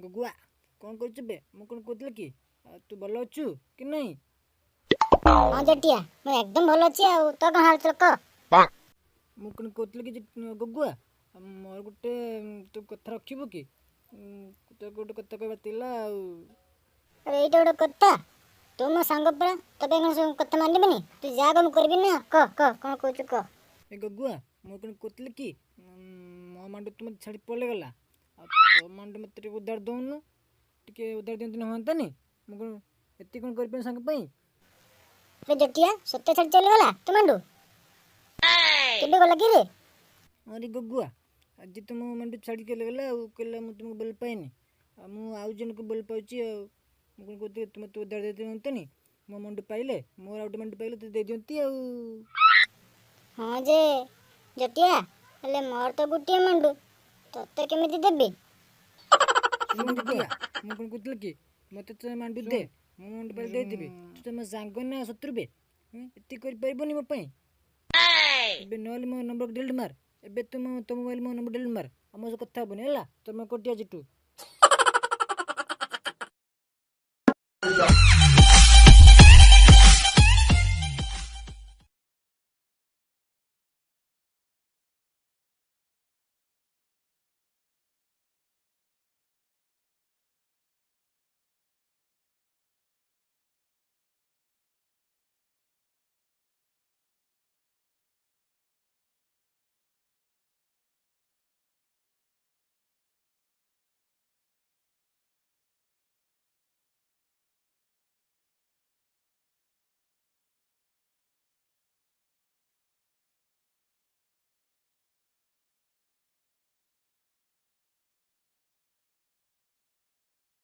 गुगुआ कौन कर बे मु कौन कहते कि तू भल अच्छु कि नहीं? हाँ जटिया मैं एकदम भल अच्छी आ तो कौन हाल चल कह मु कौन कहते कि गुगुआ मोर गोटे तू कथा रखिबु कि तो गोटे कथा कहबा तिला अरे एटा गोटे कथा तू मो सांग पड़ा तबे कौन कथा मानबेनी तू जा कौन करबी ना कह कह कौन कहू कह ए गुगुआ मु कौन कहते कि मो मांडू तुम छाड़ी पड़े गला तो मांडू मत उधार दौनु टे उधार दिंतु हंतानी मु कौन एति कौन कर सांग पाई? अरे जटिया सत्य छाड़ चल गला तू मांडू केबे गला कि रे? अरे गुगुआ आज तुम मांडू छाड़ी के गला कहला मु तुमको बोल पाइनी मु आउ जन को बोल पाउची मु कौन कहते तुम तो उधार देते हंतानी मो मांडू पाइले मोर आउट मांडू पाइले तो दे दियंती हाँ जे जटिया हेले मोर तो गुटिया मांडू तते केमिति देबी? गुगुआ मु कौन कहते कि मते तो मांडू दे मो मांडू पाइले दे देबी तू तो मो सांग ना शत्रु बे एति कर परबोनी मो पई एबे नल मो नंबर डिलीट मार एबे तुम तो मोबाइल मो नंबर डिलीट मार हम से कथा बने हला तो मैं कोटिया जिटू